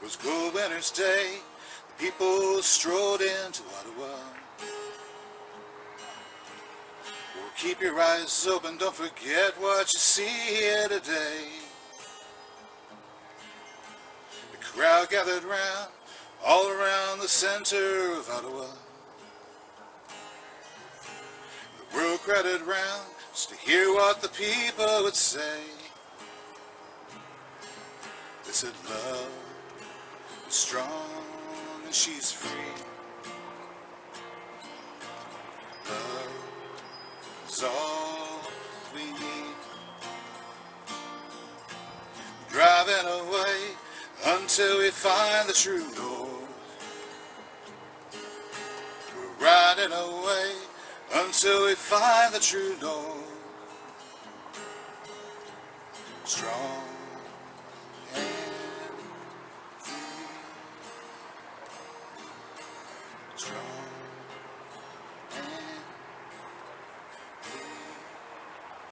It was a cold winter's day. The people strolled into Ottawa. Well, keep your eyes open, don't forget what you see here today. The crowd gathered round, all around the center of Ottawa. The world crowded round just to hear what the people would say. They said love is strong and she's free. Love is all we need. Driving away until we find the true north. We're riding away until we find the true north. Strong and free. Strong.